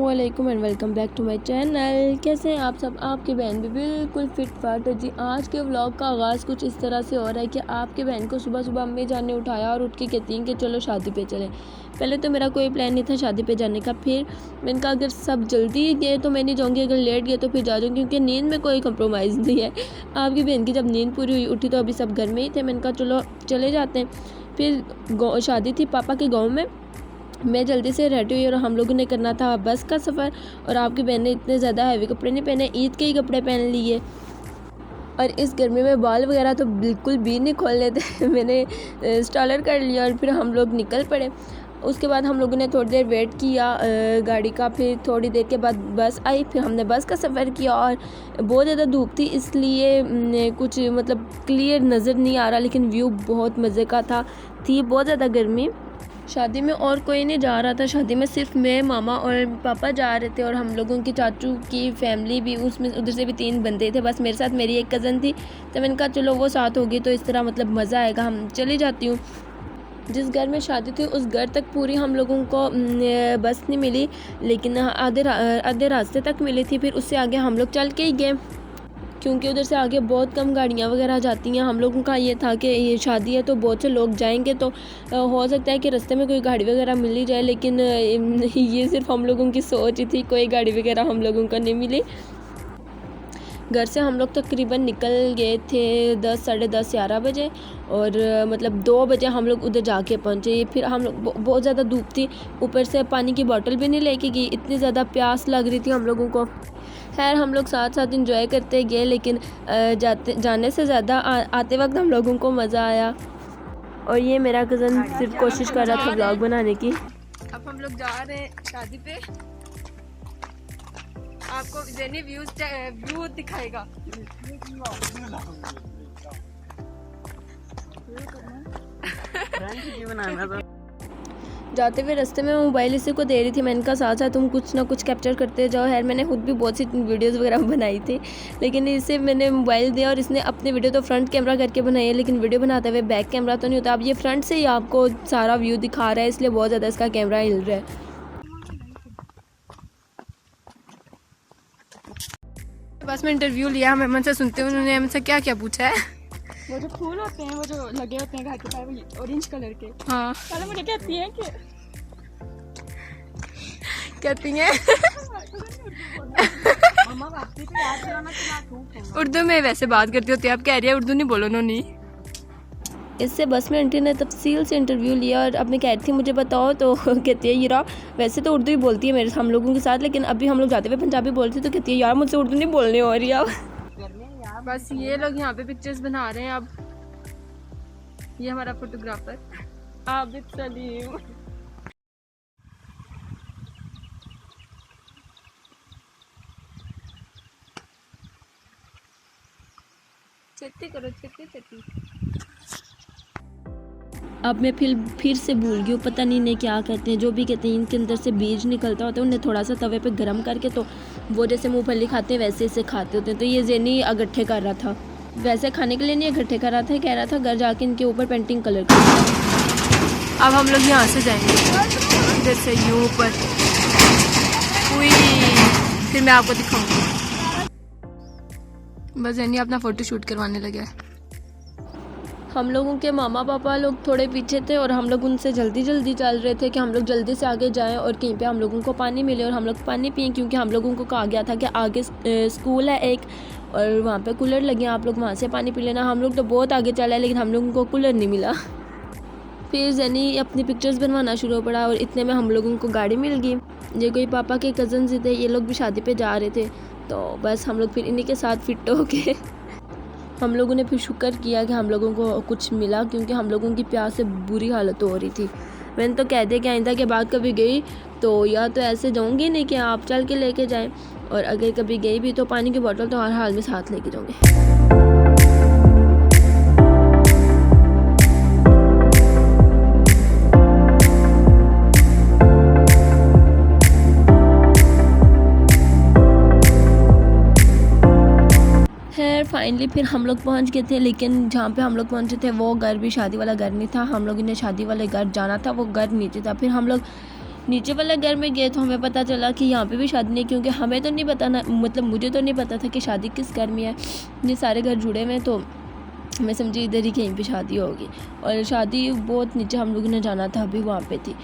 अस्सलामुअलैकुम and welcome back to my channel. कैसे हैं आप सब? आपकी बहन भी बिल्कुल फिट फाट है जी। आज के व्लॉग का आगाज़ कुछ इस तरह से हो रहा है कि आपकी बहन को सुबह सुबह अम्मी जान ने उठाया और उठ के कहती हैं कि चलो शादी पे चलें। पहले तो मेरा कोई प्लान नहीं था शादी पे जाने का, फिर मैंने कहा अगर सब जल्दी गए तो मैं नहीं जाऊँगी, अगर लेट गए तो फिर जा जाऊँगी, क्योंकि नींद में कोई कंप्रोमाइज़ नहीं है। आपकी बहन की जब नींद पूरी हुई उठी तो अभी सब घर में ही थे। मैंने कहा चलो चले जाते हैं। फिर शादी थी पापा के गाँव में। मैं जल्दी से रेडी हुई और हम लोगों ने करना था बस का सफ़र। और आपकी बहन ने इतने ज़्यादा हैवी कपड़े नहीं पहने, ईद के ही कपड़े पहन लिए। और इस गर्मी में बाल वगैरह तो बिल्कुल भी नहीं खोलने थे। मैंने स्टाइलर कर लिया और फिर हम लोग निकल पड़े। उसके बाद हम लोगों ने थोड़ी देर वेट किया गाड़ी का। फिर थोड़ी देर के बाद बस आई, फिर हमने बस का सफ़र किया। और बहुत ज़्यादा धूप थी इसलिए कुछ मतलब क्लियर नज़र नहीं आ रहा, लेकिन व्यू बहुत मज़े का था। थी बहुत ज़्यादा गर्मी। शादी में और कोई नहीं जा रहा था, शादी में सिर्फ मैं, मामा और पापा जा रहे थे। और हम लोगों की चाचू की फैमिली भी, उसमें उधर से भी 3 बंदे थे। बस मेरे साथ मेरी एक कज़न थी, तो मैंने कहा चलो वो साथ होगी तो इस तरह मतलब मज़ा आएगा, हम चली जाती हूँ। जिस घर में शादी थी उस घर तक पूरी हम लोगों को बस नहीं मिली, लेकिन आधे रास्ते तक मिली थी। फिर उससे आगे हम लोग चल के ही गए, क्योंकि उधर से आगे बहुत कम गाड़ियाँ वगैरह जाती हैं। हम लोगों का ये था कि ये शादी है तो बहुत से लोग जाएंगे, तो हो सकता है कि रास्ते में कोई गाड़ी वगैरह मिल ही जाए, लेकिन ये सिर्फ हम लोगों की सोच ही थी, कोई गाड़ी वगैरह हम लोगों को नहीं मिली। घर से हम लोग तकरीबन निकल गए थे 10, साढ़े 10, 11 बजे। और मतलब 2 बजे हम लोग उधर जाके पहुँचे। फिर हम लोग बहुत ज़्यादा धूप थी, ऊपर से पानी की बोतल भी नहीं लेके गई, इतनी ज़्यादा प्यास लग रही थी हम लोगों को। खैर हम लोग साथ साथ इंजॉय करते गए, लेकिन जाने से ज़्यादा आते वक्त हम लोगों को मज़ा आया। और ये मेरा कज़न सिर्फ कोशिश कर रहा था व्लॉग बनाने की। अब हम लोग जा रहे हैं शादी पे। आपको जेनी व्यू दिखाएगा। जाते हुए रास्ते में मोबाइल इसी को दे रही थी। मैंने कहा साथ साथ तुम कुछ ना कुछ कैप्चर करते जाओ। खैर मैंने खुद भी बहुत सी वीडियोस वगैरह बनाई थी, लेकिन इसे मैंने मोबाइल दिया और इसने अपनी वीडियो तो फ्रंट कैमरा करके बनाई है, लेकिन वीडियो बनाते हुए बैक कैमरा तो नहीं होता। अब ये फ्रंट से ही आपको सारा व्यू दिखा रहा है, इसलिए बहुत ज़्यादा इसका कैमरा हिल रहा है। बस में इंटरव्यू लिया, हम अमन से सुनते हैं उन्होंने हमसे क्या क्या पूछा है। वो जो फूल होते हैं, वो जो लगे होते हैं घर के पास, वो ऑरेंज कलर के। हाँ पहले मुझे कहती है कि कहती हैं उर्दू में वैसे बात करती होती है, आप कह रही है उर्दू नहीं बोलो नोनी। इससे बस में आंटी ने तफसील से इंटरव्यू लिया और अपनी कह रही थी मुझे बताओ, तो कहती है यार वैसे तो उर्दू ही बोलती है मेरे हम लोगों के साथ, लेकिन अभी हम लोग जाते हुए पंजाबी बोलती तो कहती है यार मुझसे उर्दू नहीं बोलने हो रही अब। बस ये लोग यहाँ पे पिक्चर्स बना रहे हैं। अब ये हमारा फोटोग्राफर आबिद सलीम। छेती करो, छेती छेती। अब मैं फिर से भूल गई हूँ, पता नहीं इन्हें क्या कहते हैं। जो भी कहते हैं इनके अंदर से बीज निकलता होता है, उन्हें थोड़ा सा तवे पे गरम करके, तो वो जैसे मूंगफली खाते हैं वैसे इसे खाते होते हैं। तो ये जेनी अगट्ठे कर रहा था, वैसे खाने के लिए नहीं इकट्ठे कर रहा था, कह रहा था घर जाके इनके ऊपर पेंटिंग कलर कर। अब हम लोग यहाँ से जाएंगे इधर से यूँ ऊपर, फिर मैं आपको दिखाऊंगी। बस जेनी अपना फोटो शूट करवाने लगा है। हम लोगों के मामा पापा लोग थोड़े पीछे थे और हम लोग उनसे जल्दी जल्दी चल रहे थे कि हम लोग जल्दी से आगे जाएं और कहीं पे हम लोगों को पानी मिले और हम लोग पानी पिएं, क्योंकि हम लोगों को कहा गया था कि आगे स्कूल है एक और वहाँ पे कूलर लगे हैं, आप लोग वहाँ से पानी पी लेना। हम लोग तो बहुत आगे चले, लेकिन हम लोगों को कूलर नहीं मिला। फिर जेनी अपनी पिक्चर्स बनवाना शुरू पड़ा और इतने में हम लोगों को गाड़ी मिल गई। ये कोई पापा के कज़न थे, ये लोग भी शादी पे जा रहे थे, तो बस हम लोग फिर इन्हीं के साथ फिट हो गए। हम लोगों ने फिर शुक्र किया कि हम लोगों को कुछ मिला, क्योंकि हम लोगों की प्यास से बुरी हालत हो रही थी। मैंने तो कह दिया कि आइंदा के बाद कभी गई तो या तो ऐसे जाऊंगी नहीं कि आप चल के लेके जाएं, और अगर कभी गई भी तो पानी की बोतल तो हर हाल में साथ लेके जाऊंगी। फाइनली फिर हम लोग पहुंच गए थे, लेकिन जहाँ पे हम लोग पहुंचे थे वो घर भी शादी वाला घर नहीं था। हम लोग ने शादी वाले घर जाना था, वो घर नीचे था। फिर हम लोग नीचे वाले घर में गए तो हमें पता चला कि यहाँ पे भी शादी नहीं, क्योंकि हमें तो नहीं पता ना, मतलब मुझे तो नहीं पता था कि शादी किस घर में है। ये सारे घर जुड़े हुए हैं तो मैं समझी इधर ही कहीं पे शादी होगी। और शादी बहुत नीचे हम लोगों ने जाना था, अभी वहाँ पे थी।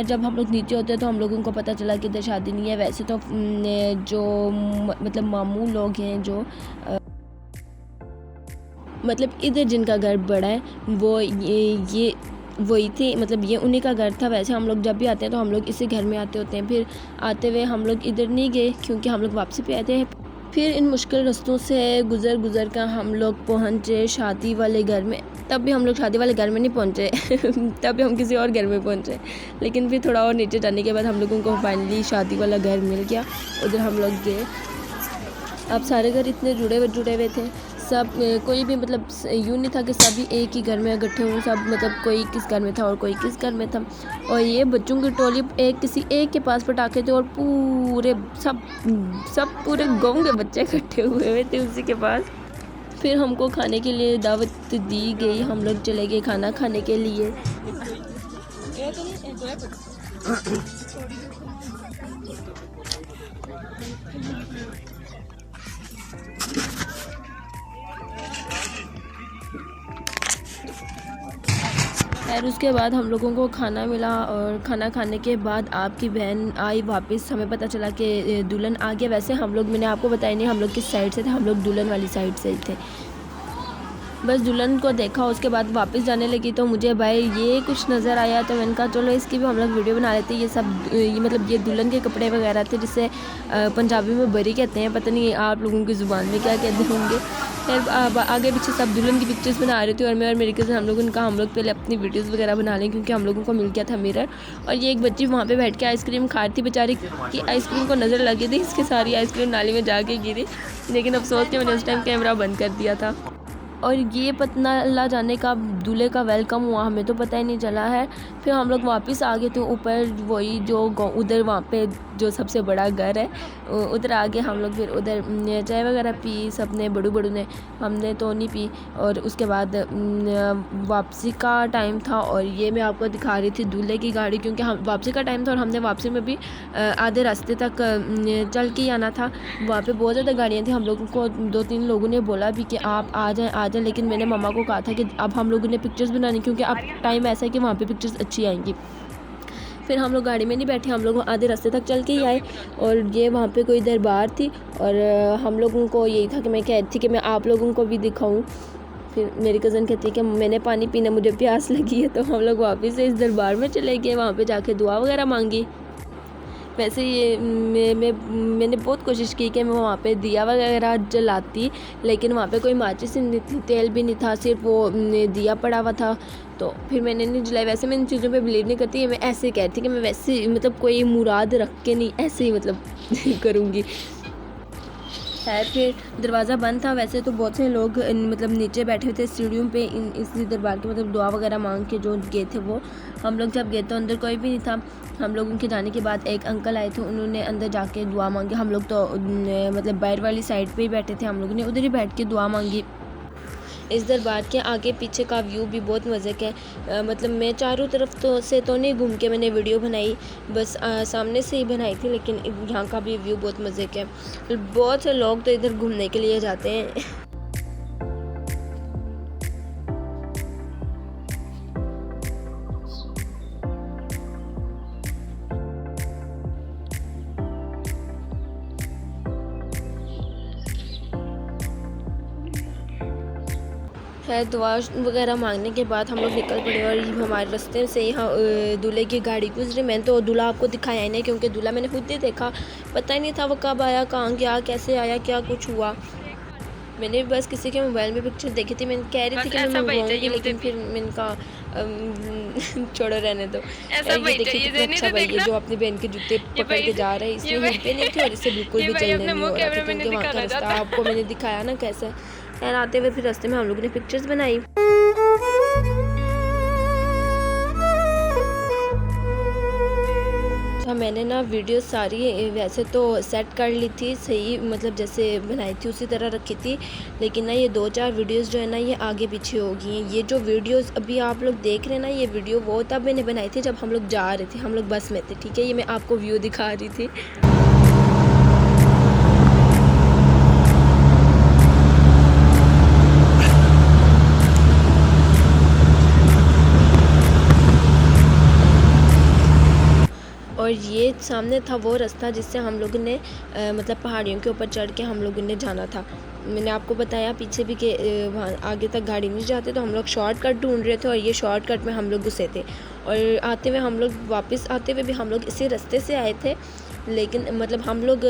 जब हम लोग नीचे होते तो हम लोगों को पता चला कि इधर शादी नहीं है। वैसे तो जो मतलब मामू लोग हैं जो मतलब इधर जिनका घर बड़ा है वो ये वही थे, मतलब ये उन्हीं का घर था। वैसे हम लोग जब भी आते हैं तो हम लोग इसी घर में आते होते हैं। फिर आते हुए हम लोग इधर नहीं गए क्योंकि हम लोग वापसी पे आते हैं। फिर इन मुश्किल रास्तों से गुज़र कर हम लोग पहुँचे शादी वाले घर में। तब भी हम लोग शादी वाले घर में नहीं पहुँचे तब भी हम किसी और घर में पहुँचे। लेकिन फिर थोड़ा और नीचे जाने के बाद हम लोगों को फाइनली शादी वाला घर मिल गया। उधर हम लोग गए। अब सारे घर इतने जुड़े हुए थे, सब कोई भी मतलब यूँ नहीं था कि सभी एक ही घर में इकट्ठे हों। सब मतलब कोई किस घर में था और कोई किस घर में था। और ये बच्चों की टोली किसी एक के पास पटाखे थे और पूरे सब पूरे गांव के बच्चे इकट्ठे हुए थे उसी के पास। फिर हमको खाने के लिए दावत दी गई। हम लोग चले गए खाना खाने के लिए। और उसके बाद हम लोगों को खाना मिला और खाना खाने के बाद आपकी बहन आई वापस। हमें पता चला कि दुल्हन आ गया। वैसे हम लोग, मैंने आपको बताया नहीं हम लोग किस साइड से थे, हम लोग दुल्हन वाली साइड से थे। बस दुल्हन को देखा, उसके बाद वापस जाने लगी तो मुझे भाई ये कुछ नज़र आया तो मैंने कहा चलो इसकी भी हम लोग वीडियो बना लेते हैं। ये सब ये मतलब ये दुल्हन के कपड़े वगैरह थे जिसे पंजाबी में बरी कहते हैं, पता नहीं आप लोगों की ज़ुबान में क्या कहते होंगे। फिर आगे पीछे सब दुल्हन की पिक्चर्स बना रही थी और मैं और मेरी कज़न हम लोगों ने कहा हम लोग पहले अपनी वीडियोज़ वगैरह बना लें क्योंकि हम लोगों को मिल गया था मिरर। और ये एक बच्ची वहाँ पे बैठ के आइसक्रीम खा रही थी, बेचारी की आइसक्रीम को नज़र लगी थी, इसकी सारी आइसक्रीम नाली में जाके गिरी। लेकिन अफसोस कि मैंने उस टाइम कैमरा बंद कर दिया था। और ये पता अल्लाह जाने का दूल्हे का वेलकम हुआ, हमें तो पता ही नहीं चला है। फिर हम लोग वापस आ गए थे ऊपर, वही जो उधर वहाँ पे जो सबसे बड़ा घर है उधर आ गए हम लोग। फिर उधर चाय वगैरह पी सबने, बड़ू ने, हमने तो नहीं पी। और उसके बाद वापसी का टाइम था और ये मैं आपको दिखा रही थी दूल्हे की गाड़ी, क्योंकि हम वापसी का टाइम था और हमने वापसी में भी आधे रास्ते तक चल के आना था। वहाँ पे बहुत ज़्यादा गाड़ियाँ थी। हम लोगों को 2-3 लोगों ने बोला भी कि आप आ जाएं, लेकिन मैंने मम्मा को कहा था कि अब हम लोगों ने पिक्चर्स बनानी, क्योंकि अब टाइम ऐसा है कि वहाँ पे पिक्चर्स अच्छी आएंगी। फिर हम लोग गाड़ी में नहीं बैठे, हम लोग आधे रास्ते तक चल के ही आए। और ये वहाँ पे कोई दरबार थी और हम लोगों को यही था कि मैं कह रही थी कि मैं आप लोगों को भी दिखाऊं। फिर मेरी कज़न कहती है कि मैंने पानी पीना, मुझे प्यास लगी है। तो हम लोग वापस से इस दरबार में चले गए, वहाँ पे जाके दुआ वगैरह मांगी। वैसे ये मैंने बहुत कोशिश की कि मैं वहाँ पे दिया वगैरह जलाती, लेकिन वहाँ पे कोई माचिस नहीं थी, तेल भी नहीं था, सिर्फ वो दिया पड़ा हुआ था। तो फिर मैंने नहीं जलाई। वैसे मैं इन चीज़ों पे बिलीव नहीं करती, मैं ऐसे कह रही थी कि मैं वैसे मतलब कोई मुराद रख के नहीं, ऐसे ही मतलब करूँगी है। फिर दरवाज़ा बंद था। वैसे तो बहुत से लोग मतलब नीचे बैठे हुए थे सीढ़ियों पे इस दरबार के, मतलब दुआ वगैरह मांग के जो गए थे वो। हम लोग जब गए तो अंदर कोई भी नहीं था। हम लोग उनके जाने के बाद एक अंकल आए थे, उन्होंने अंदर जाके दुआ मांगी। हम लोग तो मतलब बाहर वाली साइड पे ही बैठे थे, हम लोगों ने उधर ही बैठ के दुआ मांगी। इस दरबार के आगे पीछे का व्यू भी बहुत मज़े का है। मतलब मैं चारों तरफ तो नहीं घूम के मैंने वीडियो बनाई, बस सामने से ही बनाई थी, लेकिन यहाँ का भी व्यू बहुत मज़े का है। बहुत से लोग तो इधर घूमने के लिए जाते हैं। है दुआ वगैरह मांगने के बाद हम लोग निकल पड़े और हमारे रास्ते से यहाँ दूल्हे की गाड़ी गुजरी। मैंने तो दूल्हा आपको दिखाया ही नहीं, क्योंकि दूल्हा मैंने खुद ही देखा, पता ही नहीं था वो कब आया, कहाँ गया, कैसे आया, क्या कुछ हुआ। मैंने बस किसी के मोबाइल में पिक्चर देखी थी, मैंने कह रही थी कि मैं मंगवाऊंगी, लेकिन फिर मैंने कहा छोड़ो रहने दो। ये देखिए कितना अच्छा भाई है जो अपनी बहन के जूते पकड़ के जा रहा है। इसलिए हिल पे नहीं थी और इससे बिल्कुल भी चलने नहीं हो रहा था, क्योंकि वहाँ का रास्ता आपको मैंने दिखाया ना कैसे। खैर आते हुए फिर रास्ते में हम लोगों ने पिक्चर्स बनाई। था, मैंने ना वीडियो सारी वैसे तो सेट कर ली थी सही, मतलब जैसे बनाई थी उसी तरह रखी थी, लेकिन ना ये 2-4 वीडियोस जो है ना ये आगे पीछे हो गई हैं। ये जो वीडियोस अभी आप लोग देख रहे हैं ना, ये वीडियो वो तब मैंने बनाई थी जब हम लोग जा रहे थे, हम लोग बस में थे, ठीक है। ये मैं आपको व्यू दिखा रही थी। और ये सामने था वो रास्ता जिससे हम लोगों ने मतलब पहाड़ियों के ऊपर चढ़ के हम लोगों ने जाना था। मैंने आपको बताया पीछे भी कि वहाँ आगे तक गाड़ी नहीं जाते, तो हम लोग शॉर्टकट ढूंढ रहे थे और ये शॉर्टकट में हम लोग घुसे थे। और आते हुए हम लोग वापस आते हुए भी हम लोग इसी रास्ते से आए थे, लेकिन मतलब हम लोग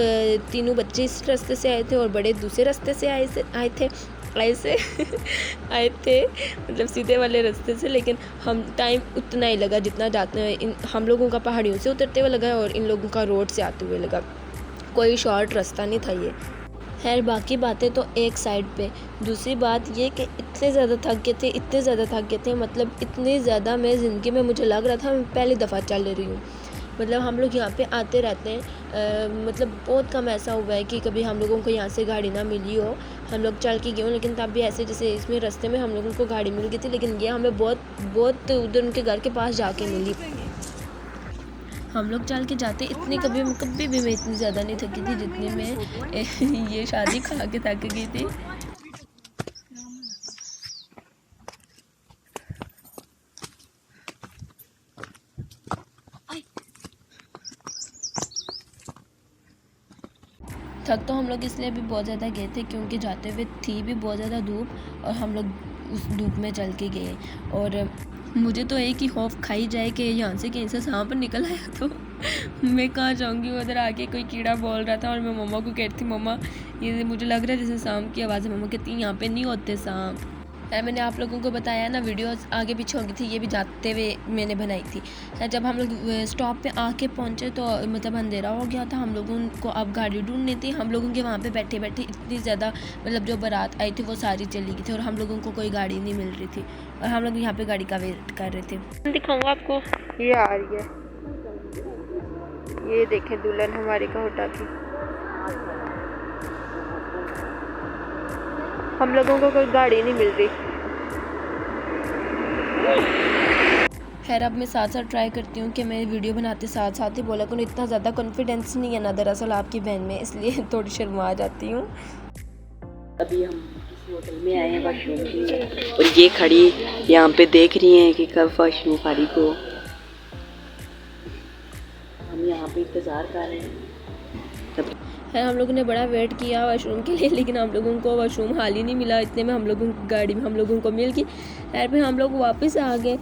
तीनों बच्चे इस रास्ते से आए थे और बड़े दूसरे रास्ते से आए थे आए थे मतलब सीधे वाले रास्ते से। लेकिन हम टाइम उतना ही लगा जितना जाते हम लोगों का पहाड़ियों से उतरते हुए लगा और इन लोगों का रोड से आते हुए लगा। कोई शॉर्ट रास्ता नहीं था ये। खैर बाकी बातें तो एक साइड पे, दूसरी बात ये कि इतने ज़्यादा थक गए थे, मतलब इतने ज़्यादा मैं ज़िंदगी में मुझे लग रहा था मैं पहली दफ़ा चल रही हूँ। मतलब हम लोग यहाँ पे आते रहते हैं, मतलब बहुत कम ऐसा हुआ है कि कभी हम लोगों को यहाँ से गाड़ी ना मिली हो, हम लोग चल के गए हों। लेकिन तब भी ऐसे जैसे इसमें रास्ते में हम लोगों को गाड़ी मिल गई थी, लेकिन ये हमें बहुत उधर उनके घर के पास जाके मिली। हम लोग चल के जाते कभी भी मैं इतनी ज़्यादा नहीं थकी थी जितनी मैं ये शादी खा के थक गई थी। थक तो हम लोग इसलिए भी बहुत ज़्यादा गए थे क्योंकि जाते हुए थी भी बहुत ज़्यादा धूप और हम लोग उस धूप में चल के गए। और मुझे तो एक ही खौफ खाई जाए कि यहाँ से कहीं से सांप निकल आया तो मैं कहाँ जाऊँगी। उधर आके कोई कीड़ा बोल रहा था और मैं मम्मा को कहती थी मम्मा ये मुझे लग रहा है जैसे सांप की आवाज़ है। मम्मा कहती यहाँ पे नहीं होते सांप। मैंने आप लोगों को बताया ना वीडियोस आगे पीछे हो गई थी, ये भी जाते हुए मैंने बनाई थी। जब हम लोग स्टॉप पे आके पहुँचे तो मतलब अंधेरा हो गया था, हम लोगों को अब गाड़ी ढूंढनी थी। हम लोगों के वहाँ पे बैठे बैठे इतनी ज़्यादा मतलब जो बारात आई थी वो सारी चली गई थी और हम लोगों को कोई गाड़ी नहीं मिल रही थी और हम लोग यहाँ पे गाड़ी का वेट कर रहे थे। दिखाऊँगा आपको, ये आ रही है, ये देखें दुल्हन हमारी कहूटा की। हम लोगों को कोई गाड़ी नहीं मिल रही। खैर अब मैं साथ साथ ट्राई करती हूँ कि मैं वीडियो बनाते साथ साथ ही बोला करूँ। इतना ज़्यादा कॉन्फिडेंस नहीं है ना दरअसल आपकी बहन में, इसलिए थोड़ी शर्मा जाती हूँ। अभी हम किसी होटल में आए हैं वॉशरूम के लिए और ये खड़ी यहाँ पे देख रही हैं कि कब वॉशरूम फारिग हो। हम यहाँ पे इंतज़ार कर रहे हैं। हम लोगों ने बड़ा वेट किया वॉशरूम के लिए, लेकिन हम लोगों को वॉशरूम हाल ही नहीं मिला। इतने में हम लोगों की गाड़ी में हम लोगों को मिल गई। खैर फिर हम लोग वापस आ गए।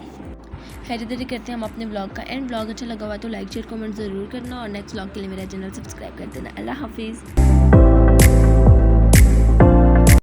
खैर इधर ही करते हैं हम अपने ब्लॉग का एंड। ब्लॉग अच्छा लगा हुआ तो लाइक शेयर कमेंट ज़रूर करना और नेक्स्ट ब्लॉग के लिए मेरा चैनल सब्सक्राइब कर देना। अल्लाह हाफिज़।